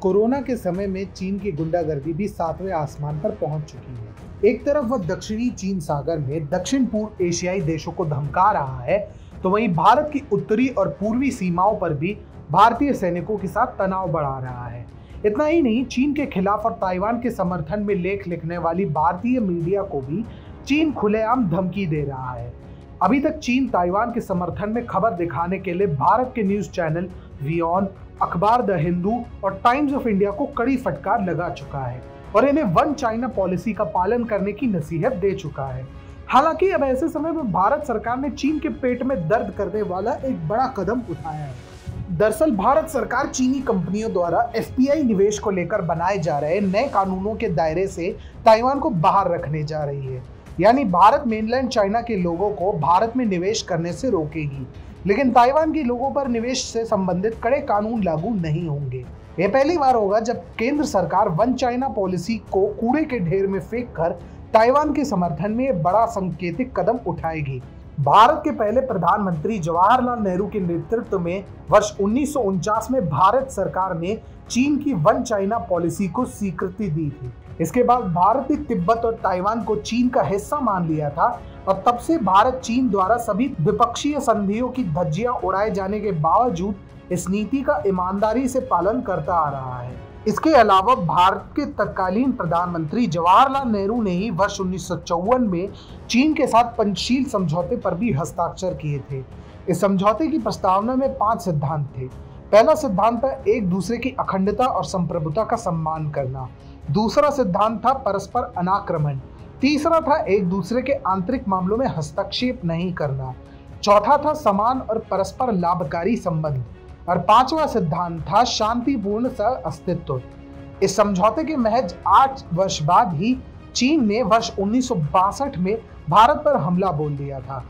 Corona के समय में चीन की गुंडागर्दी भी 7वें आसमान पर पहुंच चुकी है। एक तरफ वह दक्षिणी चीन सागर में दक्षिण पूर्व एशियाई देशों को धमका रहा है, तो वहीं भारत की उत्तरी और पूर्वी सीमाओं पर भी भारतीय सैनिकों के साथ तनाव बढ़ा रहा है। इतना ही नहीं, चीन के खिलाफ और ताइवान के समर्थन में लेख लिखने वाली भारतीय मीडिया को भी चीन खुलेआम धमकी दे रहा है। अभी तक चीन ताइवान के समर्थन में खबर दिखाने के लिए भारत के न्यूज चैनल वियॉन, अखबार द हिंदू और टाइम्स ऑफ इंडिया को कड़ी फटकार लगा चुका है और इन्हें वन चाइना पॉलिसी का पालन करने की नसीहत दे चुका है। हालांकि अब ऐसे समय में भारत सरकार ने चीन के पेट में दर्द करने वाला एक बड़ा कदम उठाया है। दरअसल भारत सरकार चीनी कंपनियों द्वारा एफपीआई निवेश को लेकर बनाए जा रहे नए कानूनों के दायरे से ताइवान को बाहर रखने जा रही है। यानी भारत मेनलैंड चाइना के लोगों को भारत में निवेश करने से रोकेगी, लेकिन ताइवान के लोगों पर निवेश से संबंधित कड़े कानून लागू नहीं होंगे। यह पहली बार होगा जब केंद्र सरकार वन चाइना पॉलिसी को कूड़े के ढेर में फेंककर ताइवान के समर्थन में बड़ा सांकेतिक कदम उठाएगी। भारत के पहले प्रधानमंत्री जवाहरलाल नेहरू के नेतृत्व में वर्ष 1949 में भारत सरकार ने चीन की वन चाइना पॉलिसी को स्वीकृति दी थी। इसके बाद भारत ने तिब्बत और ताइवान को चीन का हिस्सा मान लिया था और तब से भारत चीन द्वारा सभी द्विपक्षीय संधियों की धज्जियां उड़ाए जाने के बावजूद इस नीति का ईमानदारी से पालन करता आ रहा है। इसके अलावा भारत के तत्कालीन प्रधानमंत्री जवाहरलाल नेहरू ने ही वर्ष 1954 में चीन के साथ पंचशील समझौते पर भी हस्ताक्षर किए थे। इस समझौते की प्रस्तावना में 5 सिद्धांत थे। पहला सिद्धांत था एक दूसरे की अखंडता और संप्रभुता का सम्मान करना। दूसरा सिद्धांत था परस्पर अनाक्रमण। तीसरा था एक दूसरे के आंतरिक मामलों में हस्तक्षेप नहीं करना। चौथा था समान और परस्पर लाभकारी संबंध और 5वां सिद्धांत था शांतिपूर्ण सह अस्तित्व। इस समझौते के महज 8 वर्ष बाद ही चीन ने वर्ष 1962 में भारत पर हमला बोल दिया था।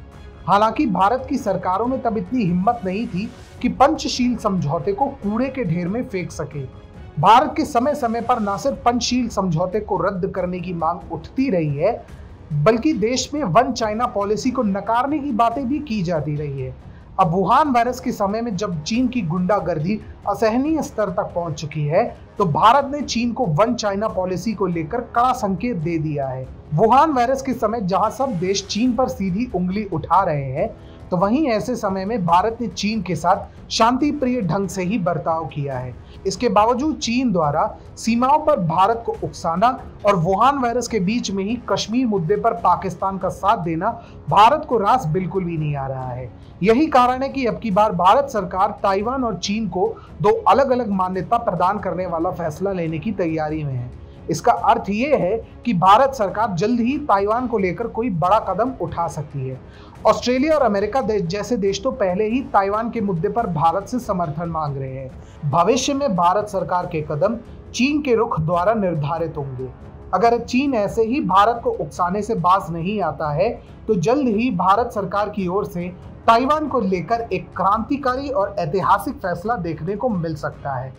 हालांकि भारत की सरकारों में तब इतनी हिम्मत नहीं थी कि पंचशील समझौते को कूड़े के ढेर में फेंक सके। भारत के समय समय पर न सिर्फ पंचशील समझौते को रद्द करने की मांग उठती रही है, बल्कि देश में वन चाइना पॉलिसी को नकारने की बातें भी की जाती रही है। अब वुहान वायरस के समय में जब चीन की गुंडागर्दी असहनीय स्तर तक पहुंच चुकी है, तो भारत ने चीन को वन चाइना पॉलिसी को लेकर कड़ा संकेत दे दिया है। वुहान वायरस के समय जहां सब देश चीन पर सीधी उंगली उठा रहे हैं, तो वहीं ऐसे समय में भारत ने चीन के साथ शांति प्रिय ढंग से ही बर्ताव किया है। इसके बावजूद चीन द्वारा सीमाओं पर भारत को उकसाना और वुहान वायरस के बीच में ही कश्मीर मुद्दे पर पाकिस्तान का साथ देना भारत को रास बिल्कुल भी नहीं आ रहा है। यही कारण है कि अब की बार भारत सरकार ताइवान और चीन को 2 अलग अलग मान्यता प्रदान करने वाला फैसला लेने की तैयारी में है। इसका अर्थ ये है कि भारत सरकार जल्द ही ताइवान को लेकर कोई बड़ा कदम उठा सकती है। ऑस्ट्रेलिया और अमेरिका जैसे देश तो पहले ही ताइवान के मुद्दे पर भारत से समर्थन मांग रहे हैं। भविष्य में भारत सरकार के कदम चीन के रुख द्वारा निर्धारित होंगे। अगर चीन ऐसे ही भारत को उकसाने से बाज नहीं आता है, तो जल्द ही भारत सरकार की ओर से ताइवान को लेकर एक क्रांतिकारी और ऐतिहासिक फैसला देखने को मिल सकता है।